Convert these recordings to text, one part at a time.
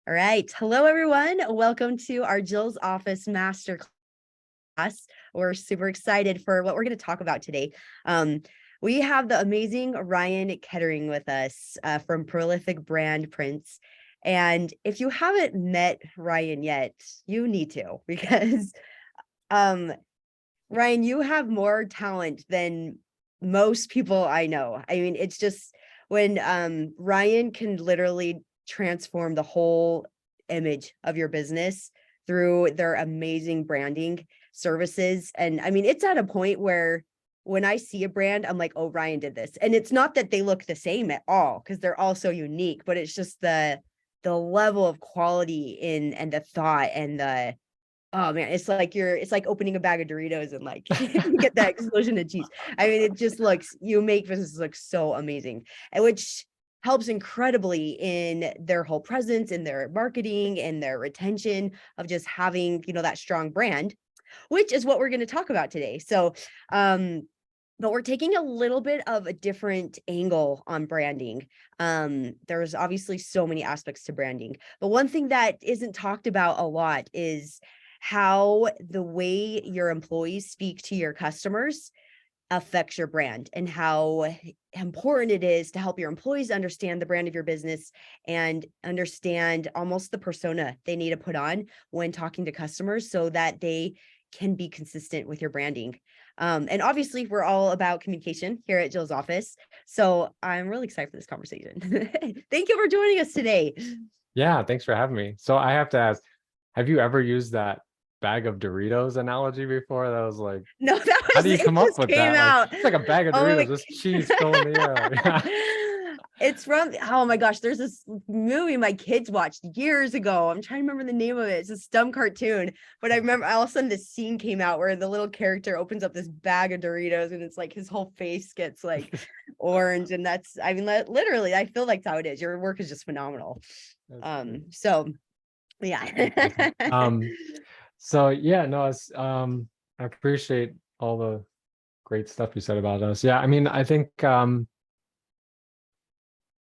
All right. Hello, everyone. Welcome to our Jill's Office Masterclass. We're super excited for what we're going to talk about today. We have the amazing Ryan Kettering with us from Prolific Brand Prints. And if you haven't met Ryan yet, you need to, because Ryan, you have more talent than most people I know. I mean, it's just when Ryan can literally transform the whole image of your business through their amazing branding services. And I mean, it's at a point where when I see a brand, I'm like, oh, Ryan did this. And it's not that they look the same at all, because they're all so unique, but it's just the level of quality in and the thought and the oh man, it's like opening a bag of Doritos and like you get that explosion of cheese. I mean, it just looks, you make businesses look so amazing, and which helps incredibly in their whole presence, in their marketing, and their retention of just having, that strong brand, which is what we're going to talk about today. So, but we're taking a little bit of a different angle on branding. There's obviously so many aspects to branding, but one thing that isn't talked about a lot is how the way your employees speak to your customers affects your brand, and how important it is to help your employees understand the brand of your business and understand almost the persona they need to put on when talking to customers so that they can be consistent with your branding. And obviously we're all about communication here at Jill's office. So I'm really excited for this conversation. Thank you for joining us today. Yeah, thanks for having me. So I have to ask, have you ever used that bag of Doritos analogy before? That was like, No, how do you it come up just with came that? Like, out. it's like a bag of Oh Doritos, my, this cheese filling the air. Yeah. it's from, oh my gosh, there's this movie my kids watched years ago. I'm trying to remember the name of it. It's a dumb cartoon, but I remember all of a sudden this scene came out where the little character opens up this bag of Doritos and it's like his whole face gets like orange. And that's, I mean, literally, I feel like that's how it is. Your work is just phenomenal. So yeah. So yeah, no, it's I appreciate all the great stuff you said about us. Yeah, I mean, I think we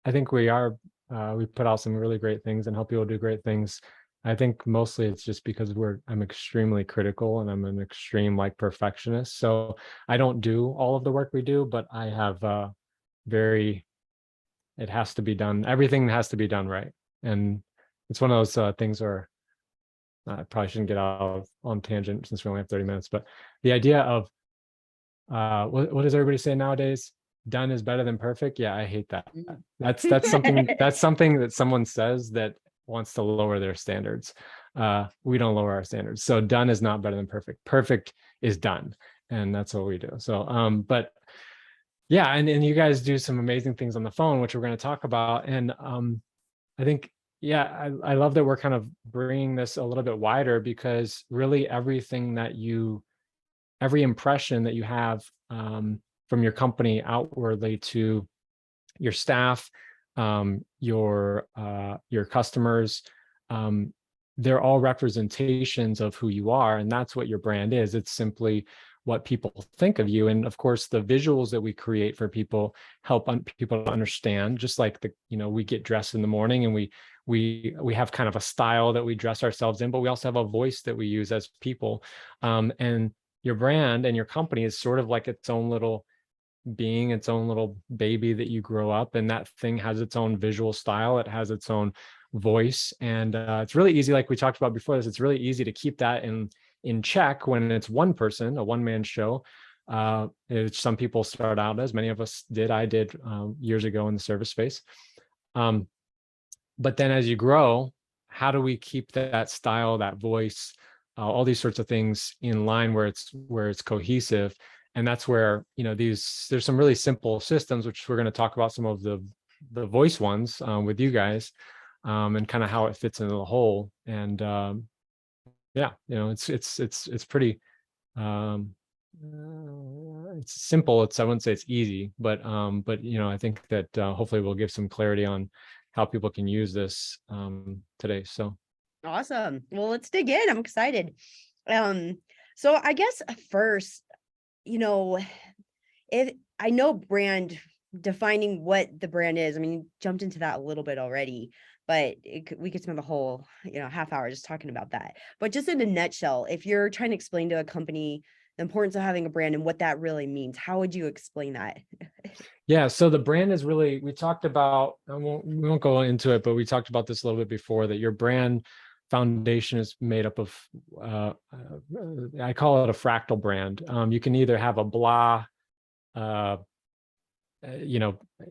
put out some really great things and help people do great things. I think mostly it's just because I'm extremely critical and I'm an extreme like perfectionist. So I don't do all of the work we do, but I have it has to be done. Everything has to be done right. And it's one of those things where I probably shouldn't get out on tangent since we only have 30 minutes, but the idea of what does everybody say nowadays? Done is better than perfect. Yeah, I hate that. That's something that someone says that wants to lower their standards. We don't lower our standards. So done is not better than perfect. Perfect is done. And that's what we do. So but yeah, and you guys do some amazing things on the phone, which we're going to talk about. And I think, yeah, I love that we're kind of bringing this a little bit wider, because really every impression that you have from your company outwardly to your staff, your customers, they're all representations of who you are, and that's what your brand is. It's simply what people think of you. And of course, the visuals that we create for people help people to understand. Just like we get dressed in the morning and we have kind of a style that we dress ourselves in, but we also have a voice that we use as people. And your brand and your company is sort of like its own little being, its own little baby that you grow up, and that thing has its own visual style. It has its own voice, and it's really easy, like we talked about before this, it's really easy to keep that in check when it's one person, a one-man show. Some people start out as, many of us did, I did years ago in the service space. But then as you grow, how do we keep that style, that voice, all these sorts of things in line where it's cohesive? And that's where, there's some really simple systems, which we're going to talk about some of the voice ones with you guys, and kind of how it fits into the whole. And yeah, it's pretty, it's simple. I wouldn't say it's easy, but I think that hopefully we'll give some clarity on how people can use this today. So Awesome. Well, let's dig in. I'm excited. So I guess first, if I know brand defining what the brand is. I mean, you jumped into that a little bit already, but we could spend the whole, half hour just talking about that. But just in a nutshell, if you're trying to explain to a company the importance of having a brand and what that really means, how would you explain that? Yeah, so the brand is really, we talked about, we won't go into it, but we talked about this a little bit before, that your brand foundation is made up of, I call it a fractal brand. You can either have a blah, uh,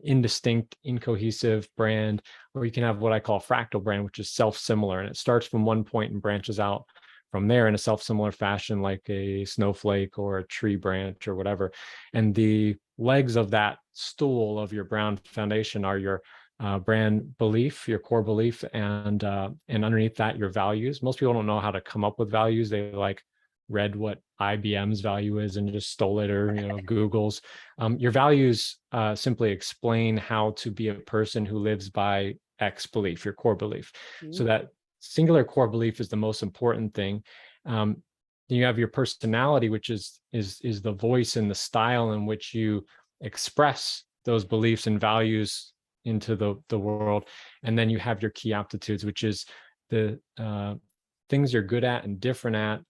indistinct, incohesive brand, or you can have what I call a fractal brand, which is self-similar, and it starts from one point and branches out from there in a self-similar fashion, like a snowflake or a tree branch or whatever. And the legs of that stool of your brand foundation are your brand belief, your core belief, and underneath that, your values. Most people don't know how to come up with values. They read what IBM's value is and just stole it, or Google's. Your values simply explain how to be a person who lives by X belief, your core belief. So that singular core belief is the most important thing. You have your personality, which is the voice and the style in which you express those beliefs and values into the world. And then you have your key aptitudes, which is the things you're good at and different at,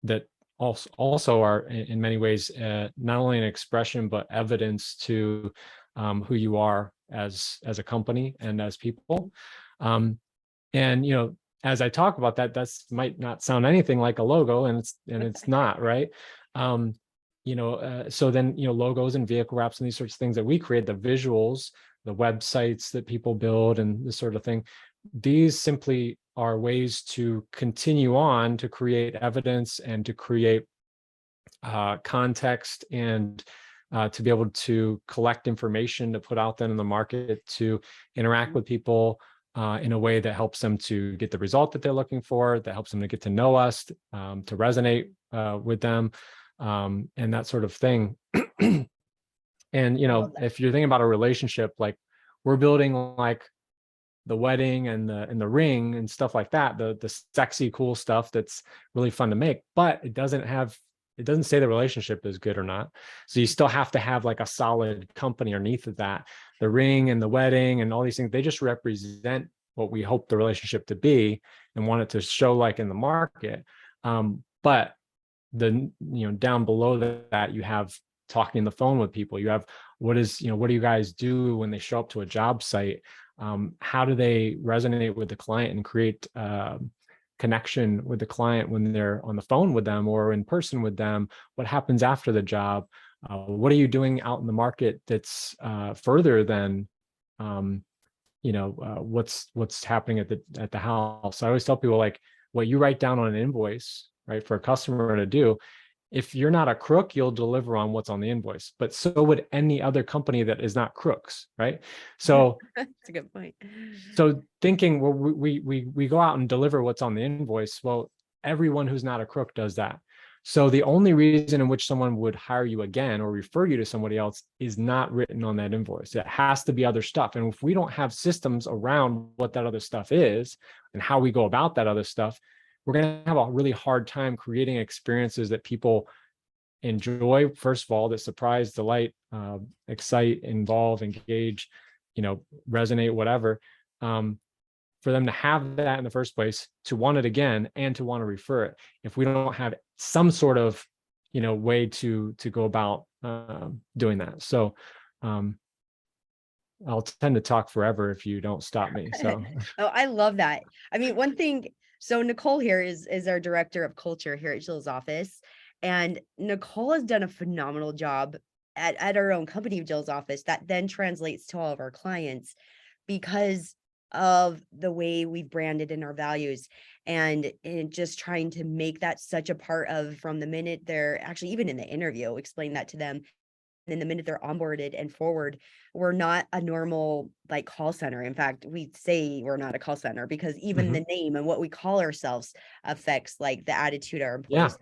that also are in many ways not only an expression but evidence to who you are as a company and as people. And as I talk about that, that's might not sound anything like a logo, and it's not, right? So then logos and vehicle wraps and these sorts of things that we create, the visuals, the websites that people build, and this sort of thing, these simply are ways to continue on to create evidence and to create context, and to be able to collect information to put out then in the market, to interact with people in a way that helps them to get the result that they're looking for, that helps them to get to know us, to resonate with them, and that sort of thing. And if you're thinking about a relationship, like we're building like the wedding and the ring and stuff like that, the sexy, cool stuff that's really fun to make, but it doesn't say the relationship is good or not. So you still have to have like a solid company underneath of that. The ring and the wedding and all these things, they just represent what we hope the relationship to be and want it to show like in the market. But down below that, you have talking on the phone with people. You have what do you guys do when they show up to a job site? How do they resonate with the client and create connection with the client when they're on the phone with them or in person with them? What happens after the job? What are you doing out in the market that's further than what's happening at the house? I always tell people, like, what you write down on an invoice, right, for a customer to do, if you're not a crook, you'll deliver on what's on the invoice, but so would any other company that is not crooks, right? So That's a good point. so thinking, well, we go out and deliver what's on the invoice. Well, everyone who's not a crook does that. So the only reason in which someone would hire you again or refer you to somebody else is not written on that invoice. It has to be other stuff. And if we don't have systems around what that other stuff is and how we go about that other stuff, we're going to have a really hard time creating experiences that people enjoy, first of all, that surprise, delight, excite, involve, engage, resonate, whatever. For them to have that in the first place, to want it again, and to want to refer it. If we don't have some sort of way to go about doing that. So I'll tend to talk forever if you don't stop me. So Oh, I love that. I mean, one thing, so Nicole here is our director of culture here at Jill's office. And Nicole has done a phenomenal job at our own company, Jill's office, that then translates to all of our clients because of the way we've branded in our values, and just trying to make that such a part of, from the minute they're actually, even in the interview, explain that to them. And the minute they're onboarded and forward, we're not a normal like call center. In fact, we say we're not a call center because even the name and what we call ourselves affects like the attitude our employees have.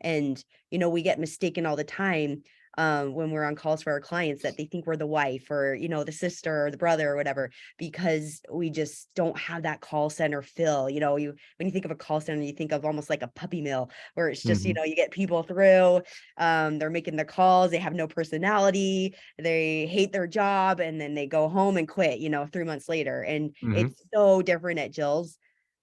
And we get mistaken all the time when we're on calls for our clients, that they think we're the wife or, you know, the sister or the brother or whatever, because we just don't have that call center feel. You know, when you think of a call center, you think of almost like a puppy mill where it's just, you Mhm. know, you get people through, they're making the calls, they have no personality, they hate their job, and then they go home and quit, you know, 3 months later. And Mhm. it's so different at Jill's.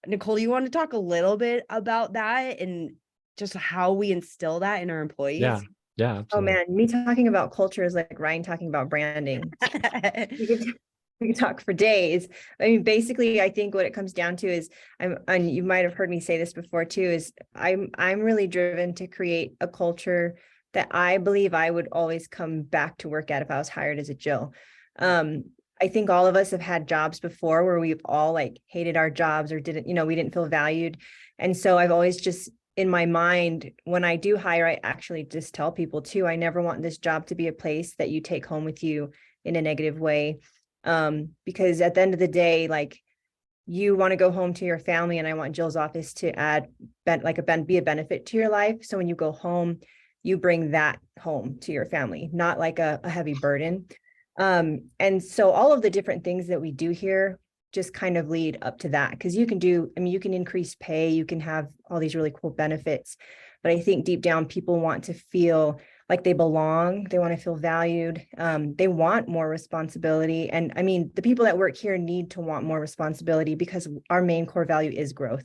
Nicole, you want to talk a little bit about that and just how we instill that in our Yeah. employees? Yeah, Oh absolutely. man, me talking about culture is like Ryan talking about branding. We could we could talk for days. I mean, basically, I think what it comes down to is and you might have heard me say this before too, is I'm really driven to create a culture that I believe I would always come back to work at if I was hired as a Jill. Um, I think all of us have had jobs before where we've all like hated our jobs or didn't, we didn't feel valued. And so I've always just in my mind, when I do hire, I actually just tell people too, I never want this job to be a place that you take home with you in a negative way. Because at the end of the day, like you want to go home to your family, and I want Jill's office to be a benefit to your life. So when you go home, you bring that home to your family, not like a heavy burden. And so all of the different things that we do here just kind of lead up to that, because you can increase pay, you can have all these really cool benefits, but I think deep down people want to feel like they belong, they want to feel valued, they want more responsibility. And I mean, the people that work here need to want more responsibility because our main core value is growth.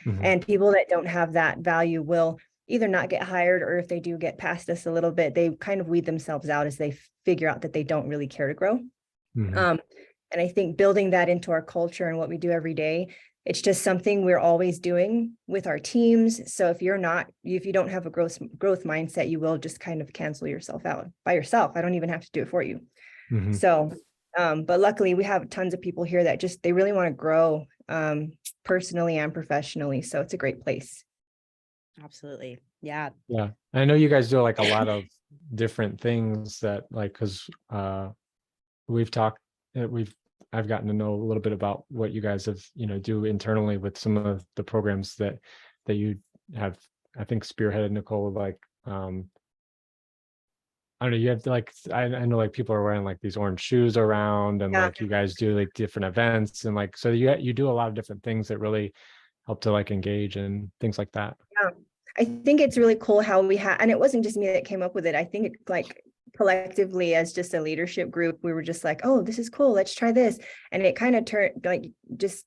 Mhm. And people that don't have that value will either not get hired, or if they do get past us a little bit, they kind of weed themselves out as they figure out that they don't really care to grow. Mhm. And I think building that into our culture and what we do every day, it's just something we're always doing with our teams. So if you don't have a growth mindset, you will just kind of cancel yourself out by yourself. I don't even have to do it for you. Mhm. So, but luckily we have tons of people here that they really want to grow, personally and professionally. So it's a great place. Absolutely. Yeah. Yeah. I know you guys do like a lot of different things that like, because we've talked, I've gotten to know a little bit about what you guys have, do internally with some of the programs that you have, I think spearheaded, Nicole, like, I don't know, you have to like, I know like people are wearing like these orange shoes around, and Yeah. like you guys do like different events, and like, so you do a lot of different things that really help to like engage and things like that. Yeah. I think it's really cool how and it wasn't just me that came up with it. I think it like collectively as just a leadership group, we were just like, oh, this is cool. Let's try this. And it kind of turned like just,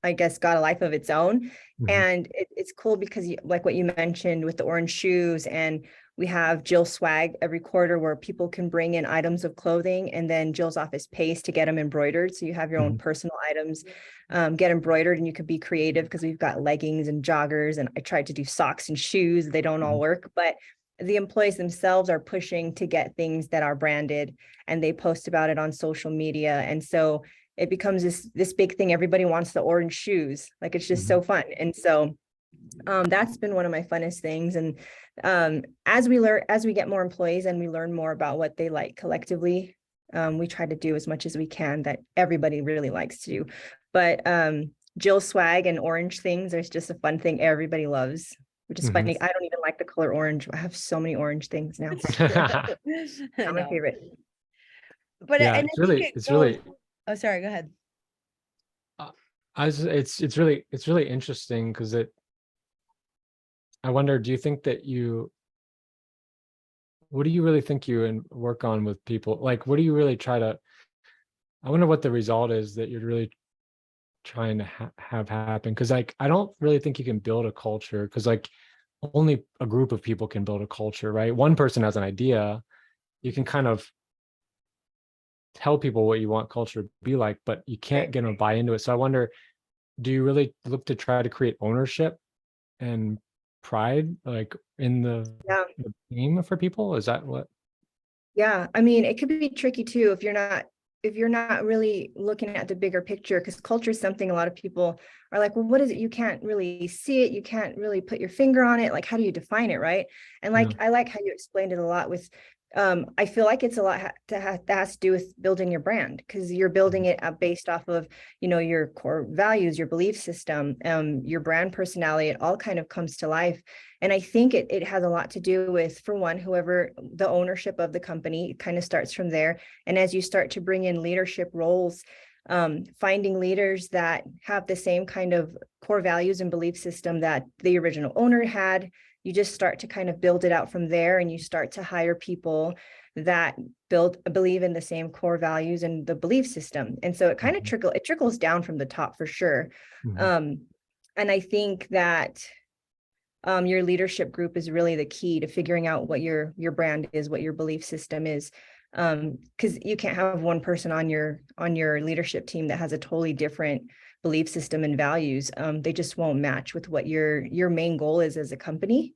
I guess, got a life of its own. Mhm. And it's cool because like what you mentioned with the orange shoes, and we have Jill swag every quarter where people can bring in items of clothing, and then Jill's office pays to get them embroidered. So you have your own Mhm. personal items, get embroidered, and you could be creative because we've got leggings and joggers, and I tried to do socks and shoes. They don't all Mhm. work, but the employees themselves are pushing to get things that are branded, and they post about it on social media. And so it becomes this big thing. Everybody wants the orange shoes. Like it's just Mhm. so fun. And so that's been one of my funnest things. And as we get more employees and we learn more about what they like collectively, we try to do as much as we can that everybody really likes to do. But Jill swag and orange things, there's just a fun thing everybody loves, which is Mhm. funny. I don't even like the color orange. I have so many orange things now. I Not my know. favorite. But Yeah, and I think it it's goes, really oh, sorry, go ahead. it's really interesting because I wonder, do you think that what do you really think you and work on with people? Like, what do you really try to, I wonder what the result is that you're really trying to have happen? Because like, I don't really think you can build a culture, because like only a group of people can build a culture, right? One person has an idea, you can kind of tell people what you want culture to be like, but you can't Right. get them to buy into it. So I wonder, do you really look to try to create ownership and pride like in Yeah. the game for people? Is that what? Yeah, I mean, it could be tricky too if you're not really looking at the bigger picture, because culture is something a lot of people are like, well, what is it? You can't really see it. You can't really put your finger on it. Like, how do you define it, right? And Yeah. like, I like how you explained it a lot with I feel like it's a lot that has to do with building your brand, because you're building it based off of, your core values, your belief system, your brand personality. It all kind of comes to life. And I think it has a lot to do with, for one, whoever the ownership of the company, it kind of starts from there. And as you start to bring in leadership roles, finding leaders that have the same kind of core values and belief system that the original owner had, you just start to kind of build it out from there, and you start to hire people that believe in the same core values and the belief system. And so it kind of trickles down from the top for sure. And I think that your leadership group is really the key to figuring out what your brand is, what your belief system is. Because you can't have one person on your leadership team that has a totally different belief system and values. They just won't match with what your main goal is as a company.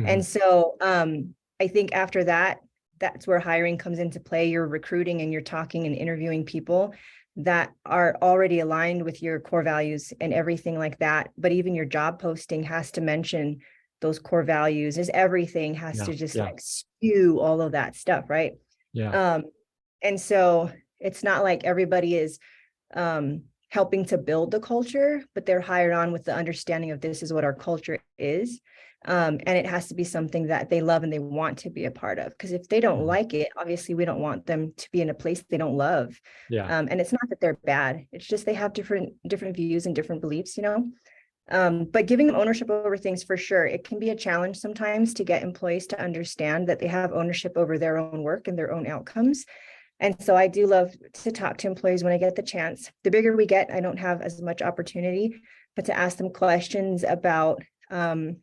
And so I think after that, that's where hiring comes into play. You're recruiting and you're talking and interviewing people that are already aligned with your core values and everything like that. But even your job posting has to mention those core values, as everything has to just like spew all of that stuff, right? And so it's not like everybody is helping to build the culture, but they're hired on with the understanding of this is what our culture is. And it has to be something that they love and they want to be a part of. Because if they don't like it, obviously we don't want them to be in a place they don't love. And it's not that they're bad. It's just they have different views and different beliefs, but giving them ownership over things, for sure, it can be a challenge sometimes to get employees to understand that they have ownership over their own work and their own outcomes. And so I do love to talk to employees when I get the chance. The bigger we get, I don't have as much opportunity, but to ask them questions about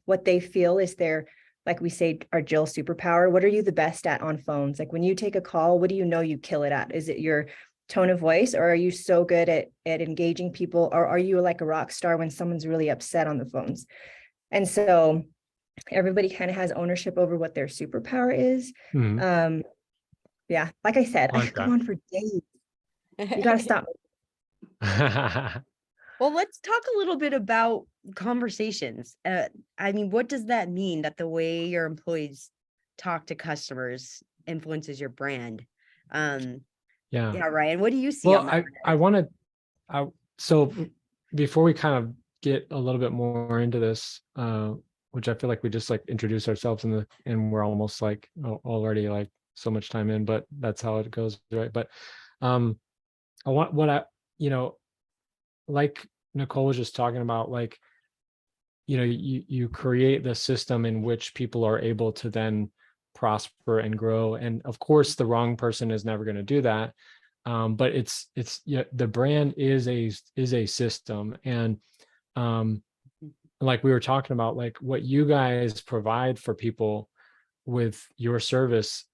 what they feel is their, like we say, our Jill superpower. What are you the best at on phones? Like when you take a call, what do you kill it at? Is it your tone of voice, or are you so good at engaging people, or are you like a rock star when someone's really upset on the phones? And so everybody kind of has ownership over what their superpower is. Yeah, like I said, I could go on for days. You got to stop. Well, let's talk a little bit about conversations. I mean, what does that mean, that the way your employees talk to customers influences your brand? Yeah, Ryan, what do you see? Well, I want to, so before we kind of get a little bit more into this, which I feel like we just like introduce ourselves and we're almost like already like so much time in, but that's how it goes, right? But I want like Nicole was just talking about, like, you create the system in which people are able to then prosper and grow. And of course, the wrong person is never going to do that. But it's the brand is a system. And like we were talking about, like what you guys provide for people with your service,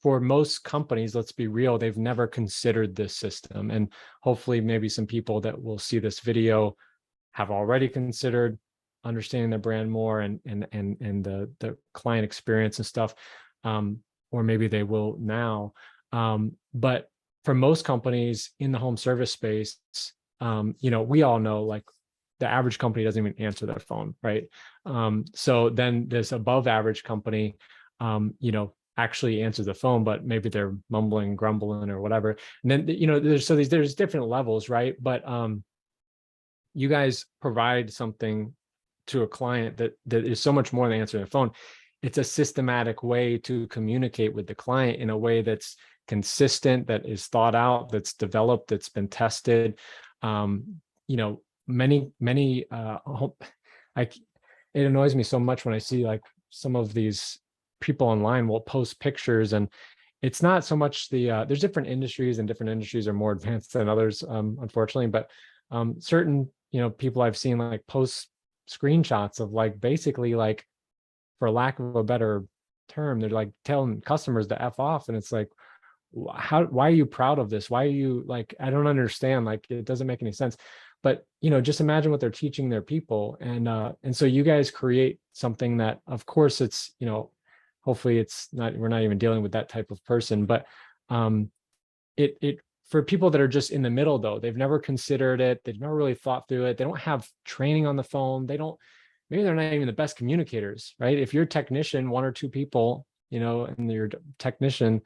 for most companies, let's be real, they've never considered this system. And hopefully maybe some people that will see this video have already considered understanding their brand more and the client experience and stuff, or maybe they will now. But for most companies in the home service space, we all know, like, the average company doesn't even answer their phone, right? So then this above average company, actually answers the phone, but maybe they're mumbling, grumbling, or whatever. And then, there's different levels, right? But you guys provide something to a client that is so much more than answering the phone. It's a systematic way to communicate with the client in a way that's consistent, that is thought out, that's developed, that's been tested. It annoys me so much when I see, like, some of these people online will post pictures, and it's not so much there's different industries, and different industries are more advanced than others, unfortunately, but certain people I've seen, like, post screenshots of, like, basically, like, for lack of a better term, they're like telling customers to F off. And it's like, why are you proud of this? Why are you, like, I don't understand, like, it doesn't make any sense. But just imagine what they're teaching their people. And so you guys create something that, of course, it's, hopefully it's not, we're not even dealing with that type of person, but it for people that are just in the middle, though, they've never considered it, they've never really thought through it, they don't have training on the phone, maybe they're not even the best communicators, right? If you're a technician, one or two people, and you're technician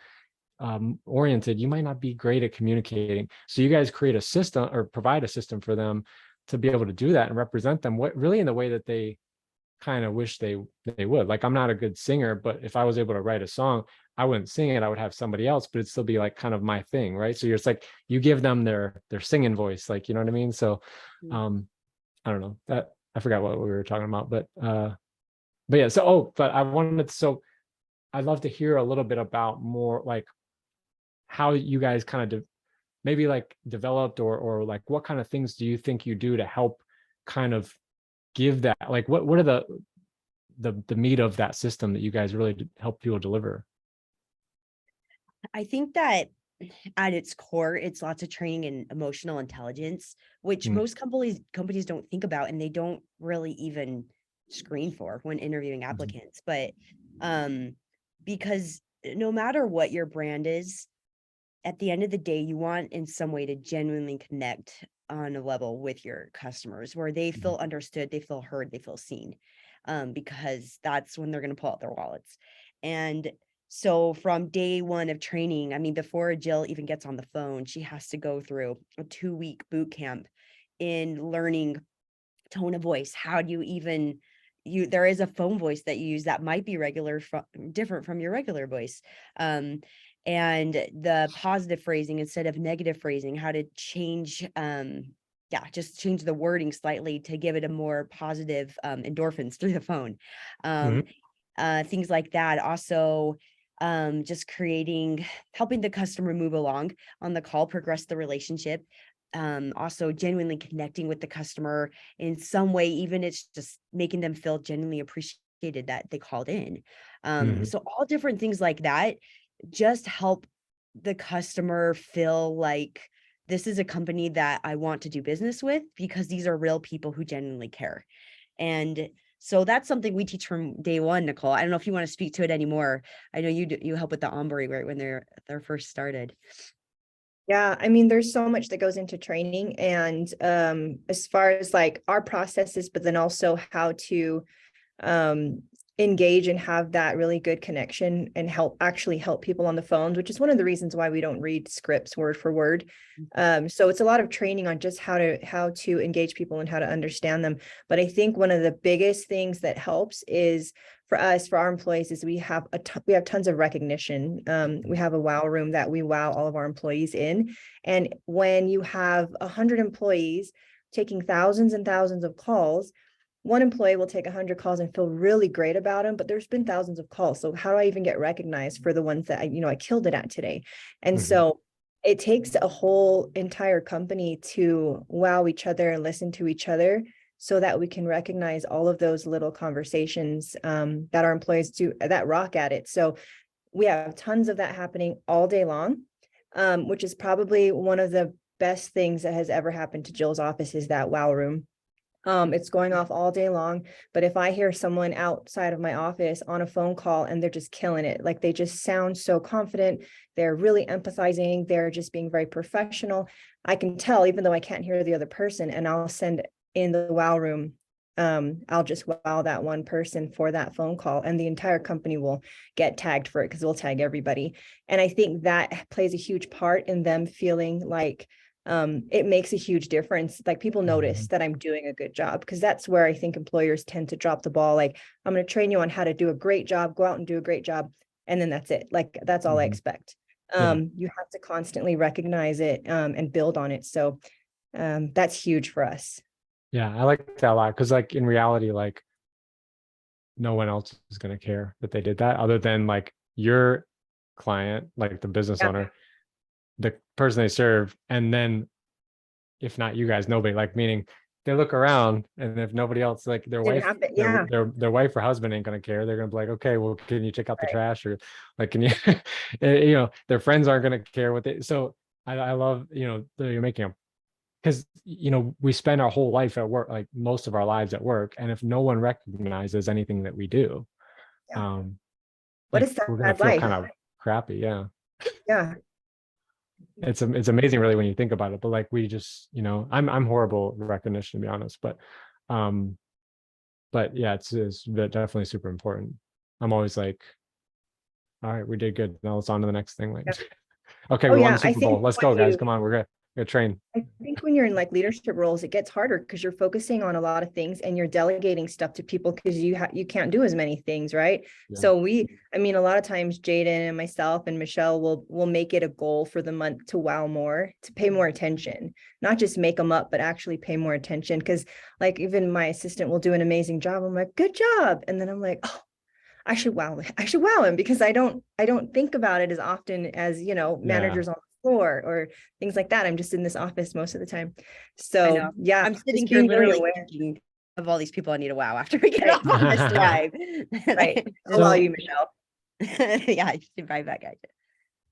oriented, you might not be great at communicating. So you guys create a system or provide a system for them to be able to do that and represent them what really in the way that they kind of wish they would. Like, I'm not a good singer, but if I was able to write a song, I wouldn't sing it. I would have somebody else, but it'd still be like kind of my thing, right? So you're just like, you give them their singing voice, like, you know what I mean? So I don't know, that I forgot what we were talking about, but yeah. So but I wanted so I'd love to hear a little bit about more like how you guys kind of maybe like developed or like what kind of things do you think you do to help kind of give that, like what are the meat of that system that you guys really help people deliver? I think that at its core, it's lots of training in emotional intelligence, which Mm. most companies don't think about, and they don't really even screen for when interviewing applicants. But because no matter what your brand is, at the end of the day, you want in some way to genuinely connect on a level with your customers where they feel understood, they feel heard, they feel seen, because that's when they're going to pull out their wallets. And so from day one of training, I mean, before Jill even gets on the phone, she has to go through a 2-week boot camp in learning tone of voice. How do you even there is a phone voice that you use that might be different from your regular voice. And the positive phrasing instead of negative phrasing, how to change just change the wording slightly to give it a more positive endorphins through the phone. Mhm. Things like that. Also, just helping the customer move along on the call, progress the relationship. Also genuinely connecting with the customer in some way, even it's just making them feel genuinely appreciated that they called in. Mhm. So all different things like that just help the customer feel like this is a company that I want to do business with because these are real people who genuinely care. And so that's something we teach from day one, Nicole. I don't know if you want to speak to it anymore. I know you help with the onboarding right when they're first started. Yeah, I mean, there's so much that goes into training, and as far as like our processes, but then also how to um engage and have that really good connection and actually help people on the phones, which is one of the reasons why we don't read scripts word for word. So it's a lot of training on just how to engage people and how to understand them. But I think one of the biggest things that helps is for our employees, is we have tons of recognition. We have a wow room that we wow all of our employees in. And when you have 100 employees taking thousands and thousands of calls, one employee will take 100 calls and feel really great about them, but there's been thousands of calls. So how do I even get recognized for the ones that I killed it at today? And so it takes a whole entire company to wow each other and listen to each other so that we can recognize all of those little conversations that our employees do that rock at it. So we have tons of that happening all day long, which is probably one of the best things that has ever happened to Jill's office is that wow room. It's going off all day long, but if I hear someone outside of my office on a phone call and they're just killing it, like they just sound so confident, they're really empathizing, they're just being very professional, I can tell even though I can't hear the other person, and I'll send in the wow room. I'll just wow that one person for that phone call, and the entire company will get tagged for it because we'll tag everybody. And I think that plays a huge part in them feeling like it makes a huge difference. Like people notice that I'm doing a good job, because that's where I think employers tend to drop the ball. Like, I'm going to train you on how to do a great job, go out and do a great job. And then that's it. Like, that's all I expect. Yeah. You have to constantly recognize it and build on it. So that's huge for us. Yeah, I like that a lot because like in reality, like no one else is going to care that they did that other than like your client, like the business Yeah. owner, the person they serve, and then if not you guys, nobody, like meaning they look around and if nobody else, like their Didn't wife, happen. Yeah. their wife or husband ain't gonna care. They're gonna be like, okay, well, can you take out the Right. trash, or like can you their friends aren't gonna care what they. So I love that you're making them, because we spend our whole life at work, like most of our lives at work, and if no one recognizes anything that we do, Yeah. What like is that we're gonna bad feel life? kind of crappy. Yeah. Yeah. It's amazing really when you think about it, but like we just I'm horrible at recognition, to be honest, um but yeah, it's definitely super important. I'm always like All right, we did good. Now let's on to the next thing. Like, okay, Oh we won yeah, the I Super Bowl. think Let's when go, guys. you Come on, we're good. We're gonna train. I think when you're in like leadership roles, it gets harder because you're focusing on a lot of things and you're delegating stuff to people because you can't do as many things, right? Yeah. So I mean, a lot of times Jaden and myself and Michelle will make it a goal for the month to wow more, to pay more attention, not just make them up, but actually pay more attention. Because like even my assistant will do an amazing job. I'm like, good job, and then I'm like, oh, I should wow him because I don't think about it as often as, Yeah. managers on the floor or things like that. I'm just in this office most of the time. I So know. yeah, I'm sitting just here being really literally aware. thinking of all these people I need to wow after we get Right. off on this drive. Right. I'll So- allow you, Michelle. Yeah, I should buy back.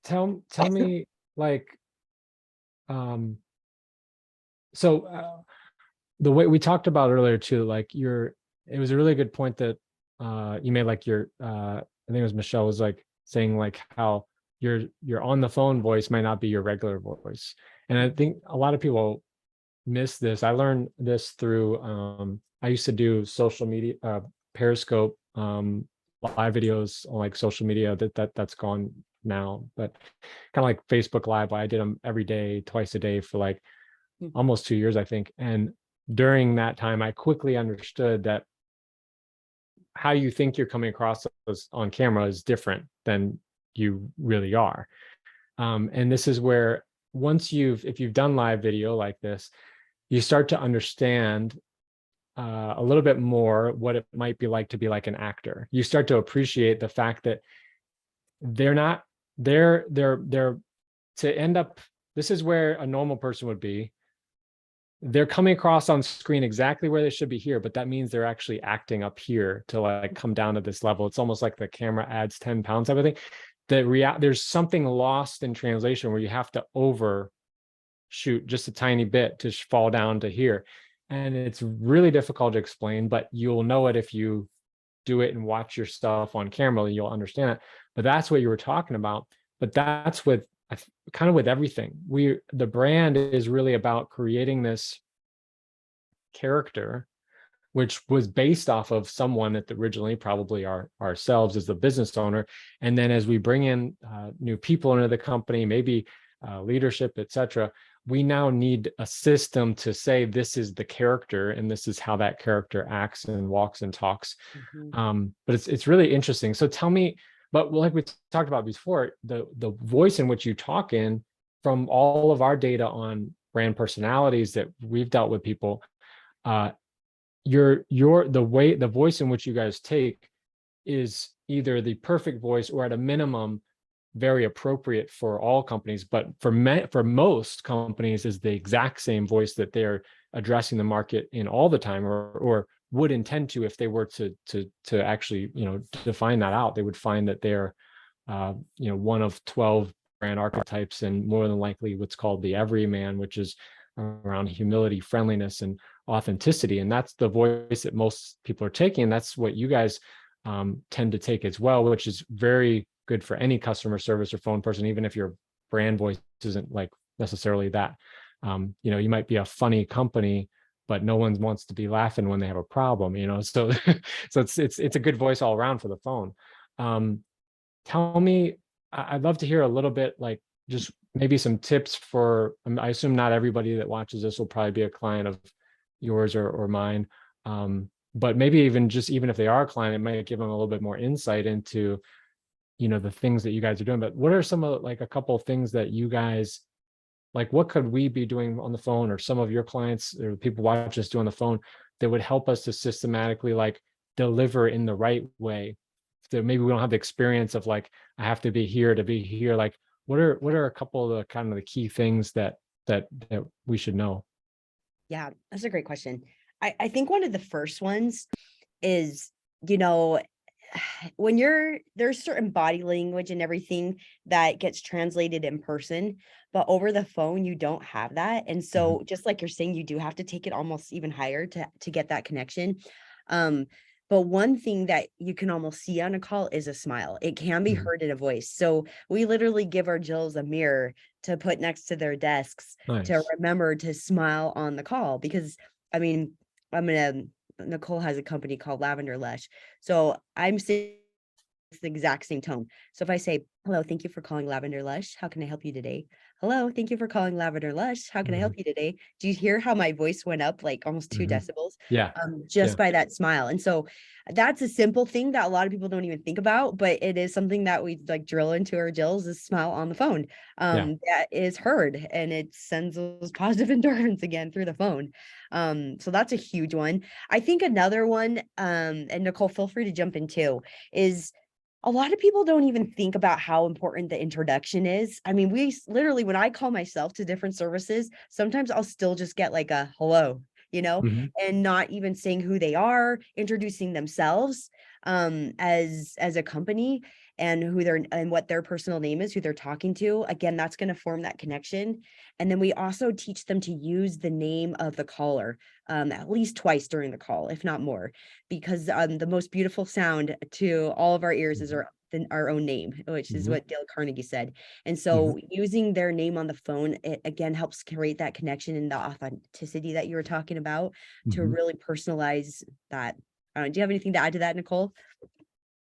Tell me, like, so the way we talked about earlier too, like it was a really good point that you made, like I think it was Michelle was like saying like how your on the phone voice might not be your regular voice. And I think a lot of people miss this. I learned this through I used to do social media Periscope live videos on like social media that's gone now, but kind of like Facebook Live. I did them every day, twice a day for like almost 2 years, I think. And during that time, I quickly understood that how you think you're coming across on camera is different than you really are. And this is where if you've done live video like this, you start to understand a little bit more what it might be like to be like an actor. You start to appreciate the fact that they're to end up, this is where a normal person would be. They're coming across on screen exactly where they should be here, but that means they're actually acting up here to like come down to this level. It's almost like the camera adds 10 pounds type of thing. There's something lost in translation where you have to overshoot just a tiny bit to fall down to here. And it's really difficult to explain, but you'll know it if you do it and watch yourself on camera, you'll understand it. But that's what you were talking about. But that's with kind of with everything. The brand is really about creating this character, which was based off of someone that originally probably ourselves as the business owner. And then as we bring in new people into the company, maybe leadership, etc., we now need a system to say this is the character and this is how that character acts and walks and talks. But it's really interesting. So tell me, but like we talked about before, the voice in which you talk in, from all of our data on brand personalities that we've dealt with people, the voice in which you guys take is either the perfect voice or at a minimum very appropriate for all companies, but for most companies is the exact same voice that they're addressing the market in all the time, or would intend to if they were to actually define that out. They would find that they're one of 12 brand archetypes, and more than likely what's called the everyman, which is around humility, friendliness, and authenticity. And that's the voice that most people are taking. And that's what you guys tend to take as well, which is very good for any customer service or phone person, even if your brand voice isn't like necessarily that. You might be a funny company, but no one wants to be laughing when they have a problem, so so it's a good voice all around for the phone. Tell me, I'd love to hear a little bit, like just maybe some tips for, I assume not everybody that watches this will probably be a client of yours or mine. But maybe even if they are a client, it might give them a little bit more insight into, the things that you guys are doing. But what are some of like a couple of things that you guys, like what could we be doing on the phone, or some of your clients or people watch us do on the phone, that would help us to systematically like deliver in the right way? So maybe we don't have the experience of like, I have to be here to be here. Like, what are a couple of the kind of the key things that we should know? Yeah, that's a great question. I think one of the first ones is, when there's certain body language and everything that gets translated in person, but over the phone, you don't have that. And so just like you're saying, you do have to take it almost even higher to get that connection. But one thing that you can almost see on a call is a smile. It can be heard in a voice. So we literally give our Jills a mirror to put next to their desks to Nice. remember to smile on the call. Because I mean, Nicole has a company called Lavender Lush. So I'm sitting it's the exact same tone. So if I say, hello, thank you for calling Lavender Lush. How can I help you today? Hello, thank you for calling Lavender Lush. How can I help you today? Do you hear how my voice went up like almost 2 decibels? Yeah. Just by that smile. And so that's a simple thing that a lot of people don't even think about, but it is something that we like drill into our Jills is smile on the phone. That is heard and it sends those positive endorphins again through the phone. So that's a huge one. I think another one, and Nicole, feel free to jump in too, is a lot of people don't even think about how important the introduction is. I mean, literally, when I call myself to different services, sometimes I'll still just get like a hello, and not even saying who they are, introducing themselves as a company and who they're and what their personal name is, who they're talking to. Again, that's going to form that connection. And then we also teach them to use the name of the caller at least twice during the call, if not more, because the most beautiful sound to all of our ears is our own name, which is what Dale Carnegie said. And so using their name on the phone, it again helps create that connection and the authenticity that you were talking about to really personalize that. Do you have anything to add to that, Nicole?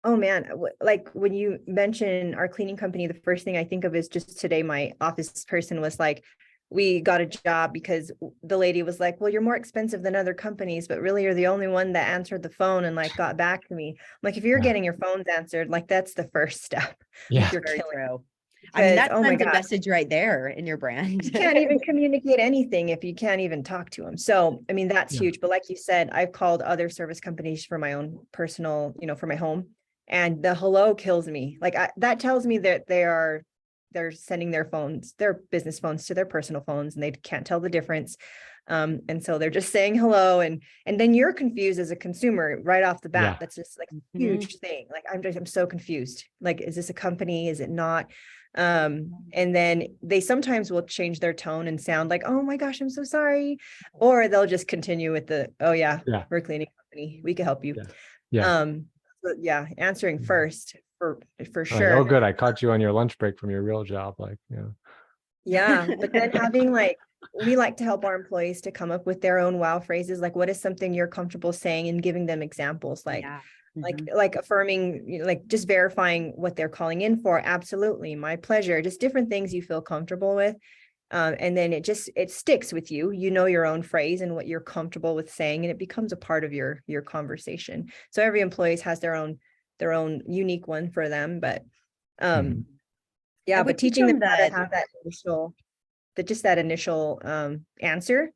Oh man, like when you mention our cleaning company, the first thing I think of is just today, my office person was like, we got a job because the lady was like, well, you're more expensive than other companies, but really you're the only one that answered the phone and like got back to me. I'm like, if you're getting your phones answered, like that's the first step. Yeah. Like, you're Very killing. true. Because, I mean, that oh my sends a God, message right there in your brand. you can't even communicate anything if you can't even talk to them. So, I mean, that's huge. But like you said, I've called other service companies for my own personal, for my home, and the hello kills me. Like that tells me that they're sending their business phones to their personal phones, and they can't tell the difference. And so they're just saying hello, and then you're confused as a consumer right off the bat. That's just like a huge thing. Like I'm so confused. Like, is this a company? Is it not? And then they sometimes will change their tone and sound like, oh my gosh, I'm so sorry. Or they'll just continue with the, oh yeah, we're a cleaning company, we can help you. But yeah, answering first for sure. Like, oh, good, I caught you on your lunch break from your real job. Like, Yeah, but then having we like to help our employees to come up with their own wow phrases. Like, what is something you're comfortable saying, and giving them examples, like affirming, like just verifying what they're calling in for. Absolutely, my pleasure. Just different things you feel comfortable with. And then it sticks with you, your own phrase and what you're comfortable with saying, and it becomes a part of your conversation. So every employee has their own unique one for them, but but teaching them how to have that initial answer,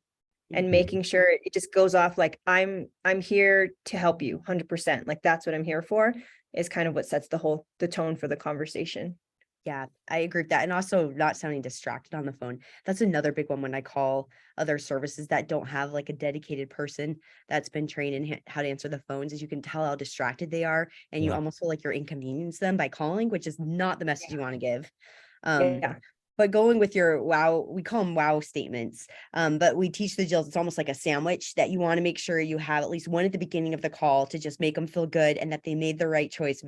and making sure it just goes off like, I'm here to help you 100%. Like, that's what I'm here for, is kind of what sets the tone for the conversation. Yeah, I agree with that. And also not sounding distracted on the phone. That's another big one when I call other services that don't have like a dedicated person that's been trained in how to answer the phones, is you can tell how distracted they are, and you almost feel like you're inconvenience them by calling, which is not the message you want to give. But going with your wow, we call them wow statements. But we teach the Jills, it's almost like a sandwich that you want to make sure you have at least one at the beginning of the call to just make them feel good and that they made the right choice,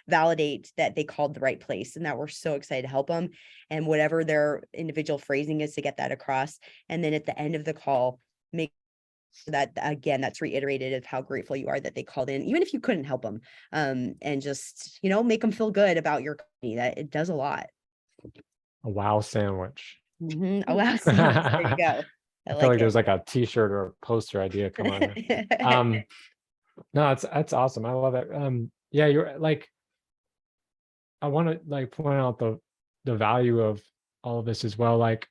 validate that they called the right place, and that we're so excited to help them, and whatever their individual phrasing is to get that across. And then at the end of the call, make that again, that's reiterated of how grateful you are that they called in, even if you couldn't help them, and just, make them feel good about your company. That it does a lot. A wow sandwich. A wow sandwich. There you go. I feel like there's like a t-shirt or a poster idea come on here. No, that's awesome. I love it. Yeah, you're like, I want to like point out the value of all of this as well. Like,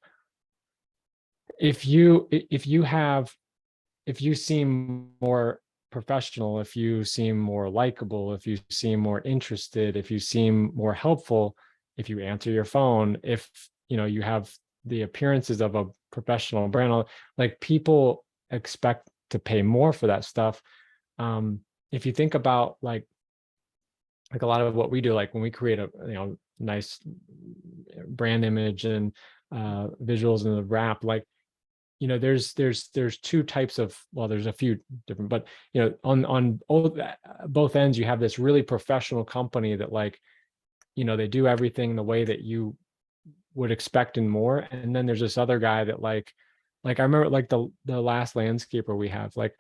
if you seem more professional, if you seem more likable, if you seem more interested, if you seem more helpful, if you answer your phone, if you have the appearances of a professional brand, like, people expect to pay more for that stuff. If you think about like a lot of what we do, like when we create a nice brand image and visuals in the wrap, like, there's two types of, well, there's a few different, but on both ends, you have this really professional company that, like, they do everything the way that you would expect and more. And then there's this other guy that like I remember, like the last landscaper we have, like,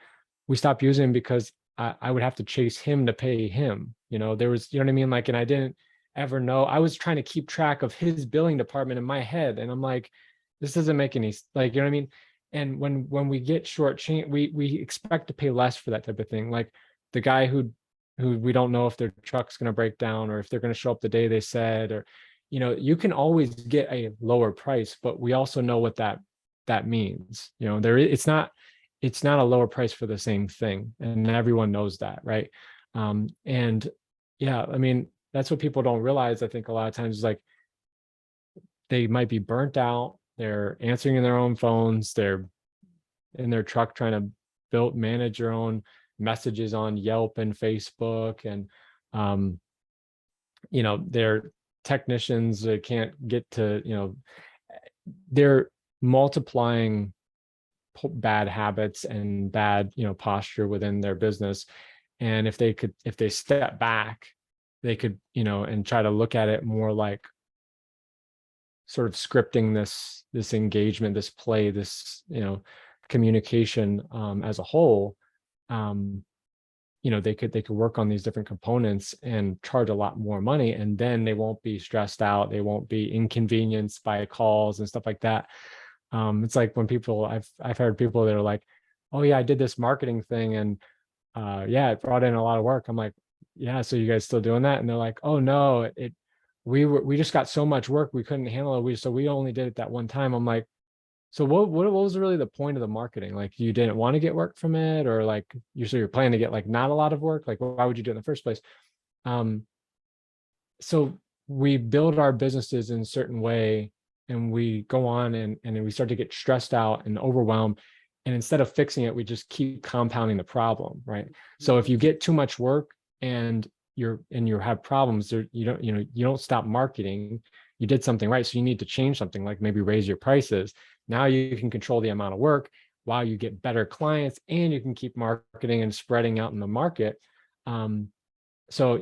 we stopped using him because I would have to chase him to pay him. There was, you know what I mean? Like, and I didn't ever know. I was trying to keep track of his billing department in my head. And I'm like, this doesn't make any, like, you know what I mean? And when we get short change, we expect to pay less for that type of thing. Like the guy who we don't know if their truck's going to break down or if they're going to show up the day they said, or, you can always get a lower price, but we also know what that means. It's not a lower price for the same thing, and everyone knows that, right? And yeah, I mean, that's what people don't realize. I think a lot of times is like they might be burnt out. They're answering in their own phones. They're in their truck trying to manage your own messages on Yelp and Facebook, and their technicians, they can't get to, they're multiplying bad habits and bad, posture within their business. And if they step back, they could, and try to look at it more like sort of scripting this engagement, this play, this, communication as a whole. They could work on these different components and charge a lot more money, and then they won't be stressed out. They won't be inconvenienced by calls and stuff like that. It's like when I've heard people that are like, oh yeah, I did this marketing thing and yeah, it brought in a lot of work. I'm like, yeah, so you guys still doing that? And they're like, oh no, we just got so much work we couldn't handle it. So we only did it that one time. I'm like, so what was really the point of the marketing? Like, you didn't want to get work from it, or like you're planning to get like not a lot of work? Like, why would you do it in the first place? So we build our businesses in a certain way, and we go on and we start to get stressed out and overwhelmed. And instead of fixing it, we just keep compounding the problem, right? So if you get too much work and you have problems, you don't stop marketing. You did something right, so you need to change something, like maybe raise your prices. Now you can control the amount of work while you get better clients, and you can keep marketing and spreading out in the market. So,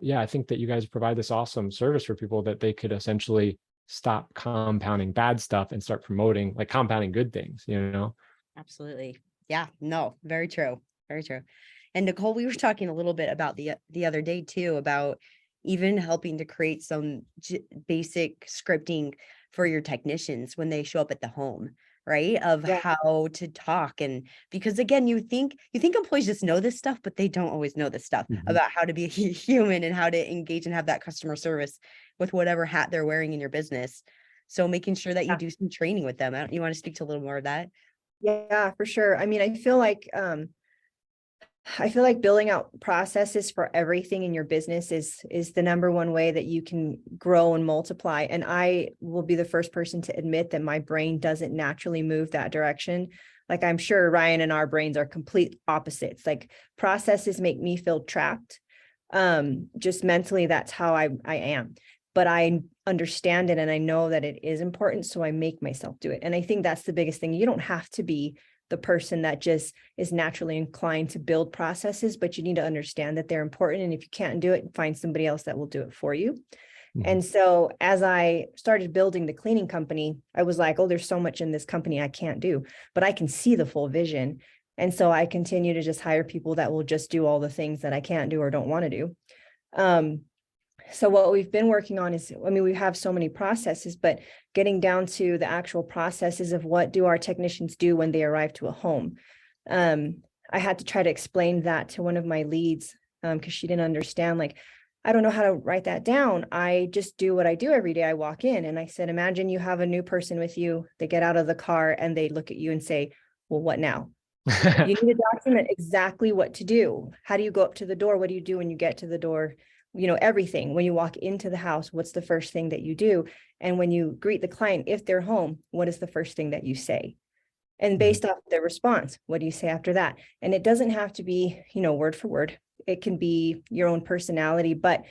yeah, I think that you guys provide this awesome service for people, that they could essentially stop compounding bad stuff and start promoting, like, compounding good things, Absolutely. Yeah, no, very true. Very true. And Nicole, we were talking a little bit about the other day too, about even helping to create some basic scripting for your technicians when they show up at the home, right? Of Yeah. how to talk. And because again, you think employees just know this stuff, but they don't always know this stuff about how to be a human and how to engage and have that customer service with whatever hat they're wearing in your business. So making sure that you do some training with them. You want to speak to a little more of that? Yeah, for sure. I mean, I feel like building out processes for everything in your business is the number one way that you can grow and multiply. And I will be the first person to admit that my brain doesn't naturally move that direction. Like, I'm sure Ryan and our brains are complete opposites. Like, processes make me feel trapped. Just mentally, that's how I am. But I understand it and I know that it is important. So I make myself do it. And I think that's the biggest thing. You don't have to be the person that just is naturally inclined to build processes, but you need to understand that they're important. And if you can't do it, find somebody else that will do it for you. And so as I started building the cleaning company, I was like, oh, there's so much in this company I can't do, but I can see the full vision. And so I continue to just hire people that will just do all the things that I can't do or don't want to do. So what we've been working on is, I mean, we have so many processes, but getting down to the actual processes of what do our technicians do when they arrive to a home. I had to try to explain that to one of my leads because she didn't understand, like, I don't know how to write that down. I just do what I do every day. I walk in and I said, imagine you have a new person with you. They get out of the car and they look at you and say, well, what now? You need to document exactly what to do. How do you go up to the door? What do you do when you get to the door? Everything. When you walk into the house, what's the first thing that you do? And when you greet the client, if they're home, what is the first thing that you say? And based off their response, what do you say after that? And it doesn't have to be, word for word. It can be your own personality, but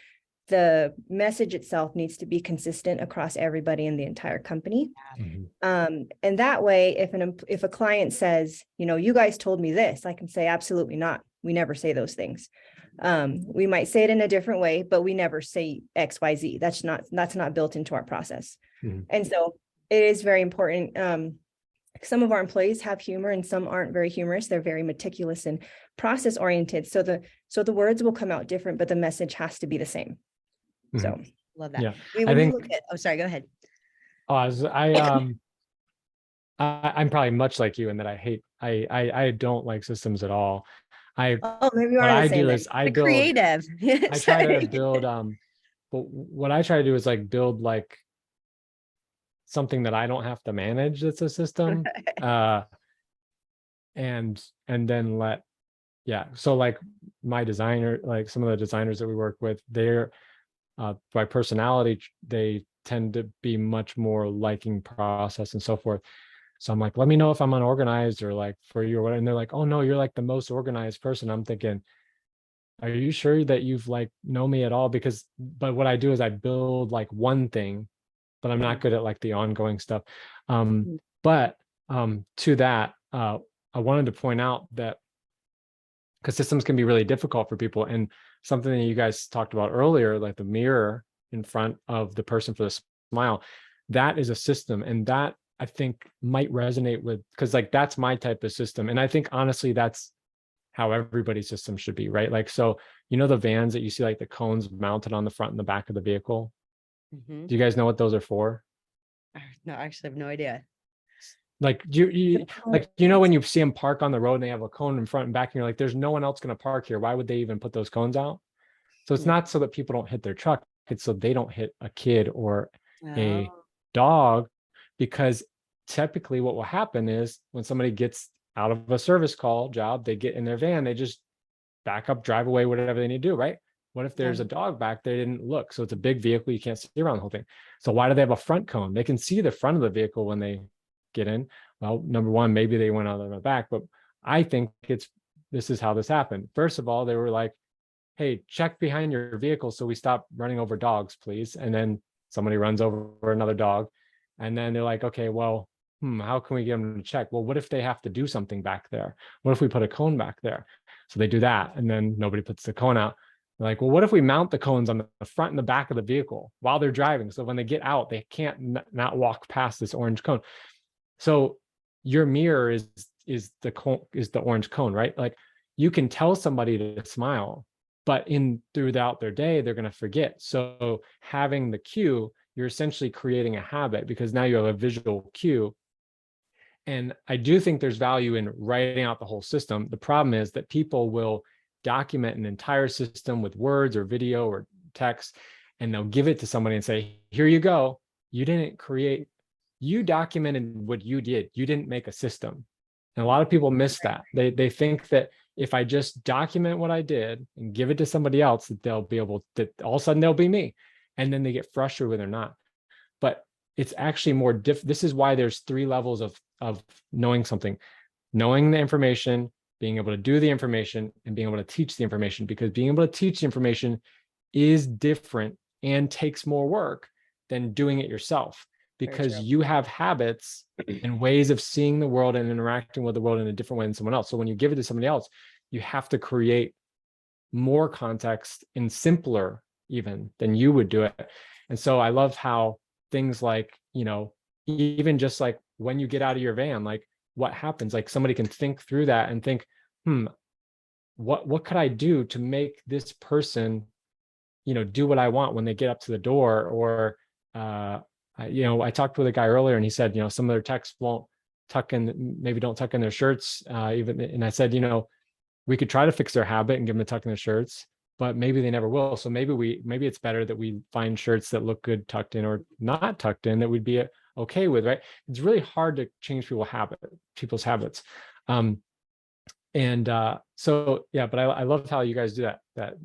the message itself needs to be consistent across everybody in the entire company. And that way, if a client says, you guys told me this, I can say, absolutely not. We never say those things. We might say it in a different way, but we never say X, Y, Z. That's not built into our process. And so it is very important. some of our employees have humor and some aren't very humorous. They're very meticulous and process oriented. So the words will come out different, but the message has to be the same. Mhm. So Love that. Yeah. I mean, I when you think- look at, oh, sorry, go ahead. I'm probably much like you in that I don't like systems at all. oh, maybe we What are I the same do then. is I The build, creative. I try to Sorry. build, but what I try to do is like build like something that I don't have to manage that's a system. And then yeah. So like my designer, like some of the designers that we work with, they're by personality, they tend to be much more liking process and so forth. So I'm like, let me know if I'm unorganized or like for you or whatever. And they're like, oh no, you're like the most organized person. I'm thinking, are you sure that you've like know me at all? But what I do is I build like one thing, but I'm not good at like the ongoing stuff. But to that, I wanted to point out that because systems can be really difficult for people, and something that you guys talked about earlier, like the mirror in front of the person for the smile, that is a system. And that I think might resonate with, because like that's my type of system. And I think honestly, that's how everybody's system should be, right? Like, so, the vans that you see, like the cones mounted on the front and the back of the vehicle. Mhm. Do you guys know what those are for? No, actually, I have no idea. Like you like, when you see them park on the road and they have a cone in front and back, and you're like, there's no one else going to park here. Why would they even put those cones out? So it's Yeah. not so that people don't hit their truck. It's so they don't hit a kid or a Oh. dog, because typically what will happen is when somebody gets out of a service call job, they get in their van, they just back up, drive away, whatever they need to do, right? What if there's a dog back there, they didn't look? So it's a big vehicle, you can't see around the whole thing. So why do they have a front cone? They can see the front of the vehicle when they get in. Well, number one, maybe they went out of the back, but I think this is how this happened. First of all, they were like, hey, check behind your vehicle so we stop running over dogs, please. And then somebody runs over another dog. And then they're like, okay, well, how can we get them to check? Well, what if they have to do something back there? What if we put a cone back there? So they do that, and then nobody puts the cone out. They're like, well, what if we mount the cones on the front and the back of the vehicle while they're driving? So when they get out, they can't not walk past this orange cone. So your mirror is the orange cone, right? Like you can tell somebody to smile, but throughout their day, they're going to forget. So having the cue, you're essentially creating a habit, because now you have a visual cue. And I do think there's value in writing out the whole system. The problem is that people will document an entire system with words or video or text, and they'll give it to somebody and say, here you go. You documented what you did. You didn't make a system. And a lot of people miss that. They think that if I just document what I did and give it to somebody else, that that all of a sudden they'll be me. And then they get frustrated when they're not. But it's actually more this is why there's 3 levels of knowing something: knowing the information, being able to do the information, and being able to teach the information. Because being able to teach the information is different and takes more work than doing it yourself, because you have habits and ways of seeing the world and interacting with the world in a different way than someone else. So when you give it to somebody else, you have to create more context and simpler even than you would do it. And so I love how things like, even just like when you get out of your van, like what happens, like somebody can think through that and think, what could I do to make this person, do what I want when they get up to the door? Or, I talked with a guy earlier and he said, some of their techs won't maybe don't tuck in their shirts, even. And I said, we could try to fix their habit and give them to tuck in their shirts, but maybe they never will. So maybe it's better that we find shirts that look good tucked in or not tucked in, that we'd be okay with, right? It's really hard to change people's habits. So yeah, but I love how you guys do that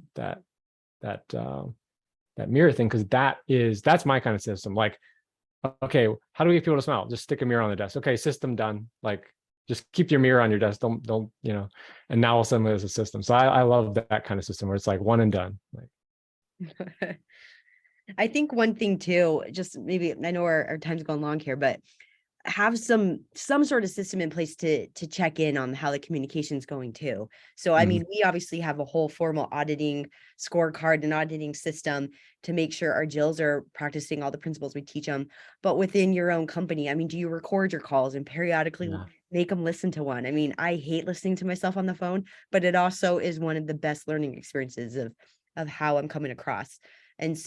mirror thing, because that's my kind of system. Like, okay, how do we get people to smile? Just stick a mirror on the desk. Okay, system done. Like, just keep your mirror on your desk. Don't, and now all of a sudden there's a system. So I love that kind of system where it's like one and done. Like, I think one thing too, just maybe, I know our time's going long here, but have some sort of system in place to check in on how the communication is going too. So I mean, we obviously have a whole formal auditing scorecard and auditing system to make sure our Jills are practicing all the principles we teach them. But within your own company, I mean, do you record your calls and periodically Yeah. make them listen to one? I mean, I hate listening to myself on the phone, but it also is one of the best learning experiences of how I'm coming across. And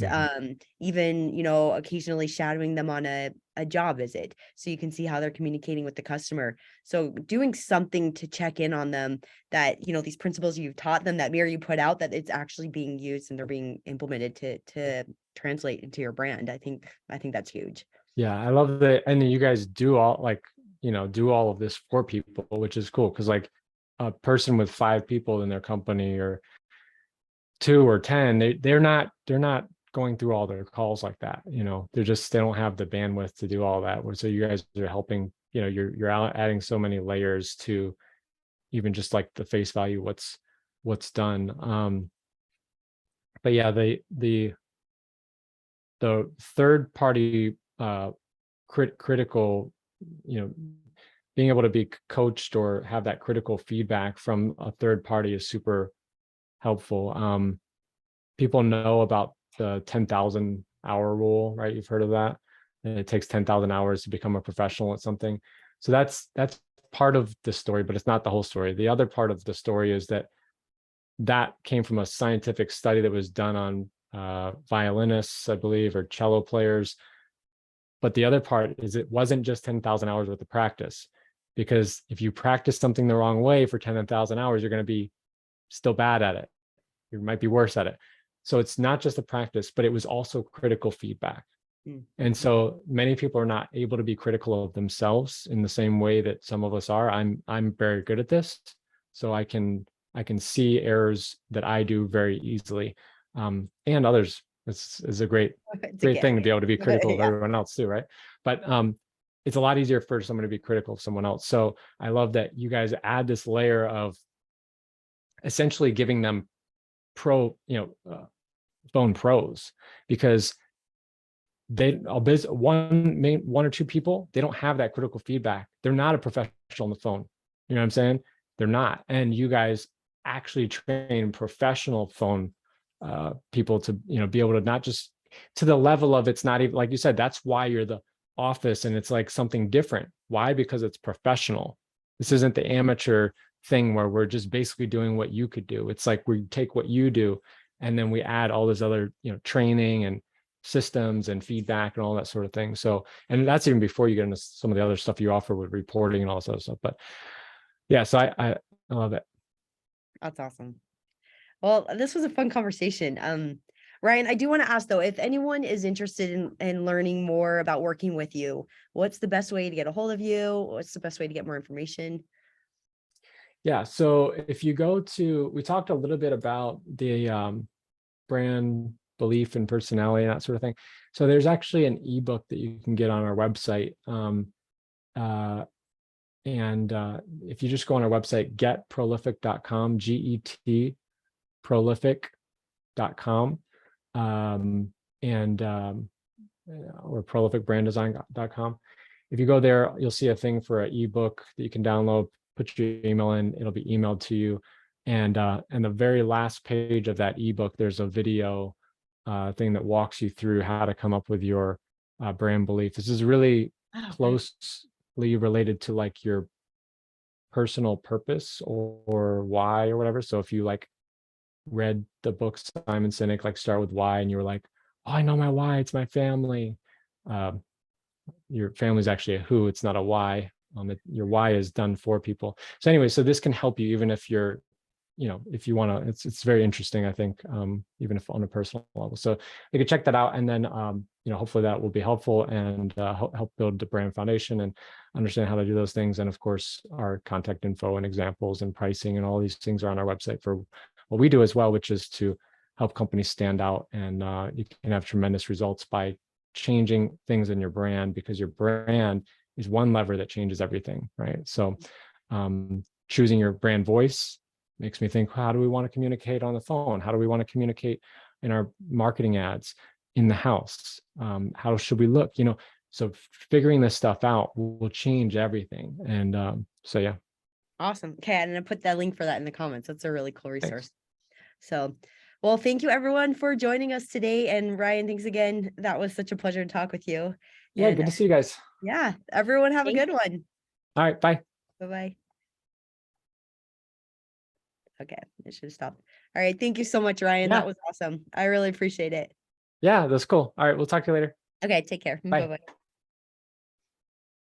even, you know, occasionally shadowing them on a job visit so you can see how they're communicating with the customer. So doing something to check in on them, that, you know, these principles you've taught them, that mirror you put out, that it's actually being used and they're being implemented to translate into your brand. I think that's huge. Yeah, I love that. And then you guys do all, like, you know, do all of this for people, which is cool. Cause like a person with 5 people in their company, or 2 or 10, they're not going through all their calls like that. You know, they don't have the bandwidth to do all that. So you guys are helping, you know, you're adding so many layers to even just like the face value, what's done. But yeah, the third party critical, you know, being able to be coached or have that critical feedback from a third party is super helpful. People know about the 10,000 hour rule, right? You've heard of that. And it takes 10,000 hours to become a professional at something. So that's part of the story, but it's not the whole story. The other part of the story is that came from a scientific study that was done on violinists, I believe, or cello players. But the other part is it wasn't just 10,000 hours worth of practice, because if you practice something the wrong way for 10,000 hours, you're going to be still bad at it. You might be worse at it. So it's not just the practice, but it was also critical feedback. And so many people are not able to be critical of themselves in the same way that some of us are. I'm very good at this, so I can see errors that I do very easily, and others. It's a great thing to be able to be critical of everyone else too, right? But it's a lot easier for someone to be critical of someone else. So I love that you guys add this layer of essentially giving them phone pros, because one or two people, they don't have that critical feedback. They're not a professional on the phone. You know what I'm saying? They're not. And you guys actually train professional phone people to, you know, be able to not just to the level of, it's not even like you said, that's why you're the office and it's like something different. Why? Because it's professional. This isn't the amateur thing where we're just basically doing what you could do. It's like we take what you do and then we add all this other, you know, training and systems and feedback and all that sort of thing. So, and that's even before you get into some of the other stuff you offer with reporting and all this other stuff. But yeah, so I love it. That's awesome. Well, this was a fun conversation. Ryan, I do want to ask though, if anyone is interested in learning more about working with you, what's the best way to get a hold of you? What's the best way to get more information? Yeah, so if you go to, we talked a little bit about the brand belief and personality and that sort of thing. So there's actually an ebook that you can get on our website. And if you just go on our website, getprolific.com, GET prolific.com, or prolificbranddesign.com. If you go there, you'll see a thing for an ebook that you can download, put your email in, it'll be emailed to you. And the very last page of that ebook, there's a video thing that walks you through how to come up with your brand belief. This is really closely related to like your personal purpose or why or whatever. So if you like read the book Simon Sinek, like Start With Why, and you were like, oh, I know my why, it's my family. Your family's actually a who, it's not a why. Your why is done for people. So anyway, so this can help you even if you're, you know, if you want to, it's very interesting, I think, even if on a personal level. So you can check that out, and then, you know, hopefully that will be helpful and help build the brand foundation and understand how to do those things. And of course, our contact info and examples and pricing and all these things are on our website for what we do as well, which is to help companies stand out. And you can have tremendous results by changing things in your brand, because your brand is one lever that changes everything, right? So choosing your brand voice makes me think, how do we want to communicate on the phone? How do we want to communicate in our marketing ads, in the house? How should we look? You know, So figuring this stuff out will change everything. And so yeah. Awesome. Okay, I'm gonna put that link for that in the comments. That's a really cool Thanks. resource. So, well, thank you everyone for joining us today. And Ryan, thanks again. That was such a pleasure to talk with you. Yeah, And good to see you guys. yeah, everyone have a Thank good one. All right, bye. Bye-bye. Okay, it should have stopped. All right, thank you so much, Ryan. Yeah. That was awesome. I really appreciate it. Yeah, that's cool. All right, we'll talk to you later. Okay, take care. Bye. Bye-bye.